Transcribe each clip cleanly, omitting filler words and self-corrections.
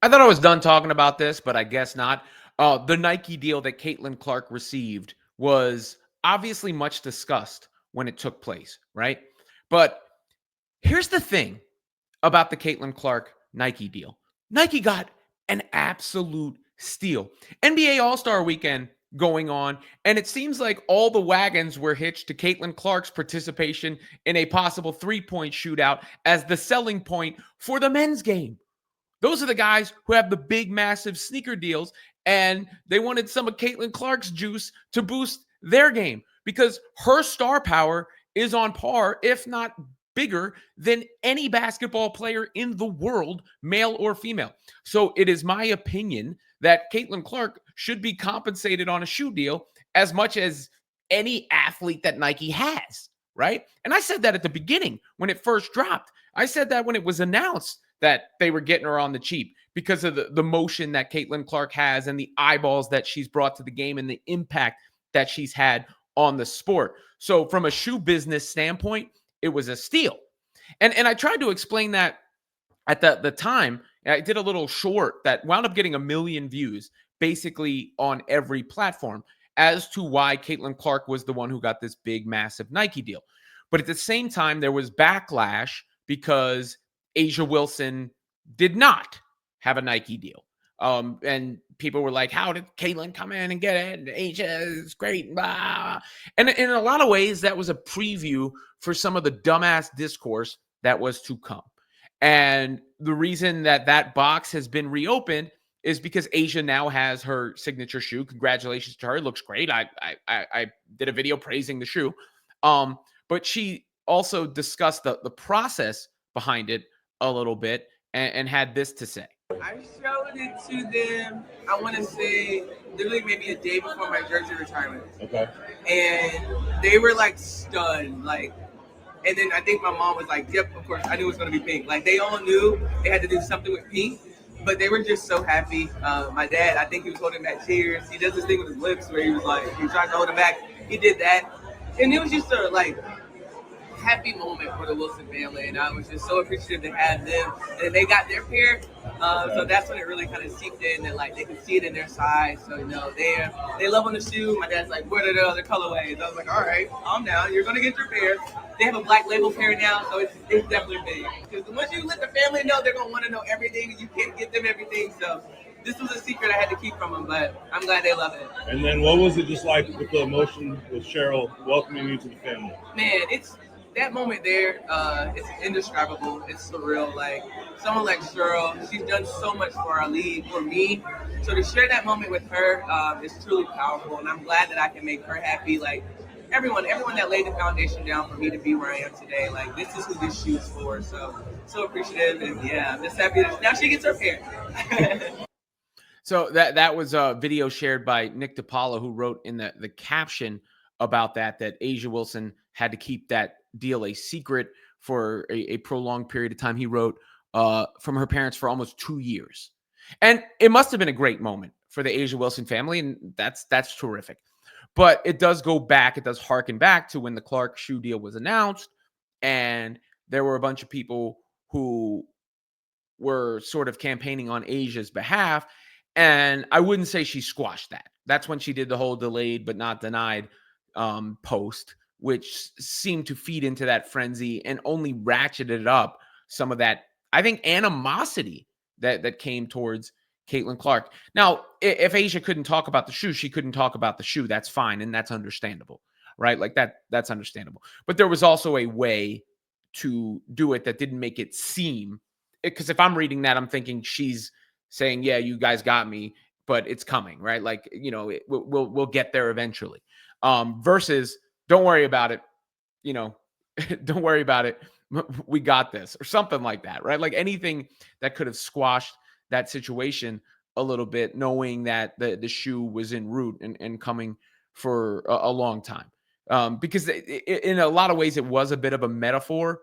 I thought I was done talking about this, but I guess not. The Nike deal that Caitlyn Clark received was obviously much discussed when it took place, right? But here's the thing about the Caitlyn Clark Nike deal. Nike got an absolute steal. NBA All-Star Weekend going on, and it seems like all the wagons were hitched to Caitlyn Clark's participation in a possible three-point shootout as the selling point for the men's game. Those are the guys who have the big, massive sneaker deals, and they wanted some of Caitlyn Clark's juice to boost their game because her star power is on par, if not bigger, than any basketball player in the world, male or female. So it is my opinion that Caitlyn Clark should be compensated on a shoe deal as much as any athlete that Nike has, right? And I said that at the beginning when it first dropped. I said that when it was announced that they were getting her on the cheap because of the motion that Caitlyn Clark has and the eyeballs that she's brought to the game and the impact that she's had on the sport. So from a shoe business standpoint, it was a steal. And I tried to explain that at the time. I did a little short that wound up getting 1 million views basically on every platform as to why Caitlyn Clark was the one who got this big, massive Nike deal. But at the same time, there was backlash because Asia Wilson did not have a Nike deal. And people were like, how did Caitlyn come in and get it? And Asia is great. Blah. And in a lot of ways, that was a preview for some of the dumbass discourse that was to come. And the reason that that box has been reopened is because Asia now has her signature shoe. Congratulations to her. It looks great. I did a video praising the shoe. But she also discussed the process behind it a little bit and had this to say. I showed it to them, I want to say, literally maybe a day before my jersey retirement. Okay. And they were like stunned. Like, and then I think my mom was like, yep, of course, I knew it was going to be pink. Like, they all knew they had to do something with pink, but they were just so happy. My dad, I think he was holding back tears. He does this thing with his lips where he was like, he was trying to hold it back. He did that. And it was just a, like, happy moment for the Wilson family, and I was just so appreciative to have them. And they got their pair, so that's when it really kind of seeped in, and like they could see it in their size. So they love on the shoe. My dad's like, "What are the other colorways?" I was like, "All right, calm down. You're gonna get your pair." They have a black label pair now, so it's definitely big. Because once you let the family know, they're gonna want to know everything, and you can't get them everything. So this was a secret I had to keep from them, but I'm glad they love it. And then what was it just like with the emotion with Cheryl welcoming you to the family? Man, it's that moment there, it's indescribable. It's surreal. Like, someone like Cheryl, she's done so much for our league, for me. So to share that moment with her is truly powerful, and I'm glad that I can make her happy. Like, everyone that laid the foundation down for me to be where I am today. Like, this is who this shoe's for. So appreciative, and yeah, I'm just happy that now she gets her pair. So that was a video shared by Nick DiPaolo, who wrote in the caption about that Asia Wilson had to keep that deal a secret for a prolonged period of time. He wrote from her parents for almost 2 years. And it must have been a great moment for the Asia Wilson family, and that's terrific. But it does harken back to when the Clark shoe deal was announced, and there were a bunch of people who were sort of campaigning on Asia's behalf, and I wouldn't say she squashed that. That's when she did the whole delayed but not denied post, which seemed to feed into that frenzy and only ratcheted up some of that, I think, animosity that came towards Caitlyn Clark. Now, if Asia couldn't talk about the shoe, she couldn't talk about the shoe. That's fine, and that's understandable, right? Like that's understandable. But there was also a way to do it that didn't make it seem, because if I'm reading that, I'm thinking she's saying, yeah, you guys got me, but it's coming, right? Like, we'll get there eventually. Versus, don't worry about it. Don't worry about it. We got this, or something like that, right? Like anything that could have squashed that situation a little bit, knowing that the shoe was en route and coming for a long time. Because in a lot of ways, it was a bit of a metaphor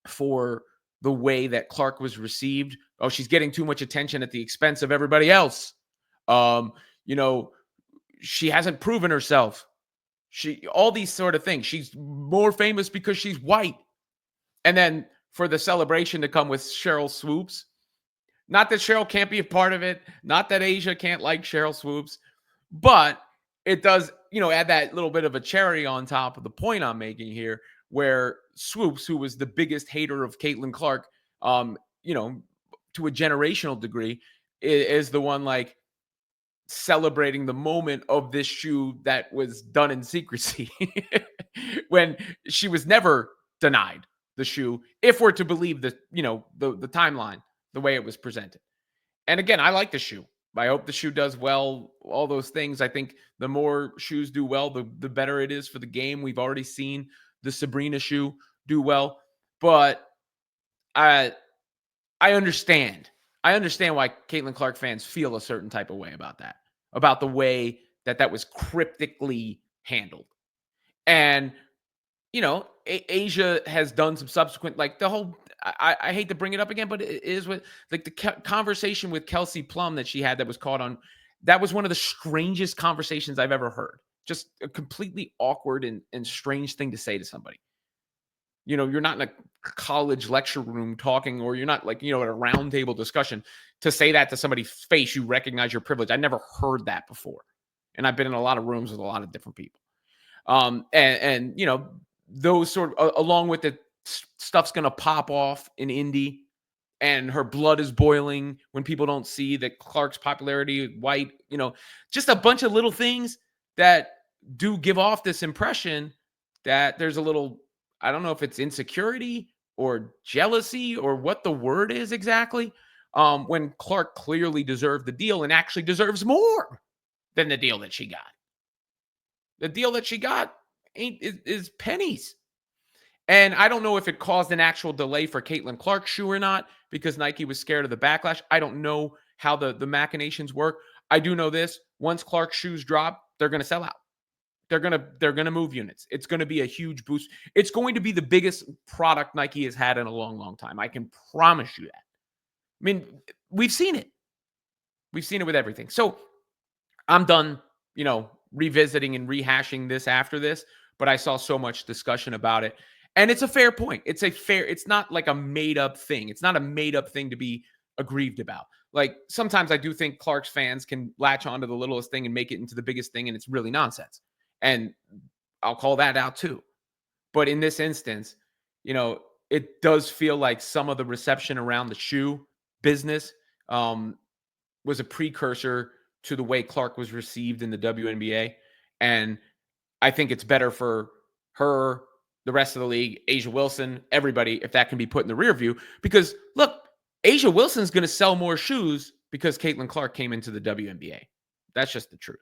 for the way that Clark was received. Oh, she's getting too much attention at the expense of everybody else. She hasn't proven herself. All these sort of things. She's more famous because she's white. And then for the celebration to come with Cheryl Swoops, Not that Cheryl can't be a part of it. Not that Asia can't like Cheryl Swoops, but it does, add that little bit of a cherry on top of the point I'm making here, where Swoops, who was the biggest hater of Caitlyn Clark, to a generational degree, is the one like celebrating the moment of this shoe that was done in secrecy when she was never denied the shoe, if we're to believe the timeline, the way it was presented. And again, I like the shoe. I hope the shoe does well, all those things. I think the more shoes do well, the better it is for the game. We've already seen the Sabrina shoe do well, but I understand. I understand why Caitlyn Clark fans feel a certain type of way about that, about the way that was cryptically handled. And, Asia has done some subsequent, like the whole, I hate to bring it up again, but it is what, like the conversation with Kelsey Plum that she had that was caught on, that was one of the strangest conversations I've ever heard. Just a completely awkward and strange thing to say to somebody. You're not in a college lecture room talking, or you're not like, at a round table discussion to say that to somebody's face. You recognize your privilege. I never heard that before. And I've been in a lot of rooms with a lot of different people. And those sort of, along with the stuff's going to pop off in Indy, and her blood is boiling when people don't see that Clark's popularity, white, just a bunch of little things that do give off this impression that there's a little, I don't know if it's insecurity or jealousy or what the word is exactly, when Clark clearly deserved the deal and actually deserves more than the deal that she got. The deal that she got is pennies. And I don't know if it caused an actual delay for Caitlyn Clark's shoe or not, because Nike was scared of the backlash. I don't know how the machinations work. I do know this. Once Clark's shoes drop, they're going to sell out. They're going to move units. It's going to be a huge boost. It's going to be the biggest product Nike has had in a long, long time. I can promise you that. I mean, we've seen it. We've seen it with everything. So I'm done, revisiting and rehashing this after this, but I saw so much discussion about it. And it's a fair point. It's not like a made up thing. It's not a made up thing to be aggrieved about. Like sometimes I do think Clark's fans can latch onto the littlest thing and make it into the biggest thing, and it's really nonsense. And I'll call that out too. But in this instance, it does feel like some of the reception around the shoe business was a precursor to the way Clark was received in the WNBA. And I think it's better for her, the rest of the league, Asia Wilson, everybody, if that can be put in the rear view. Because look, Asia Wilson's going to sell more shoes because Caitlyn Clark came into the WNBA. That's just the truth.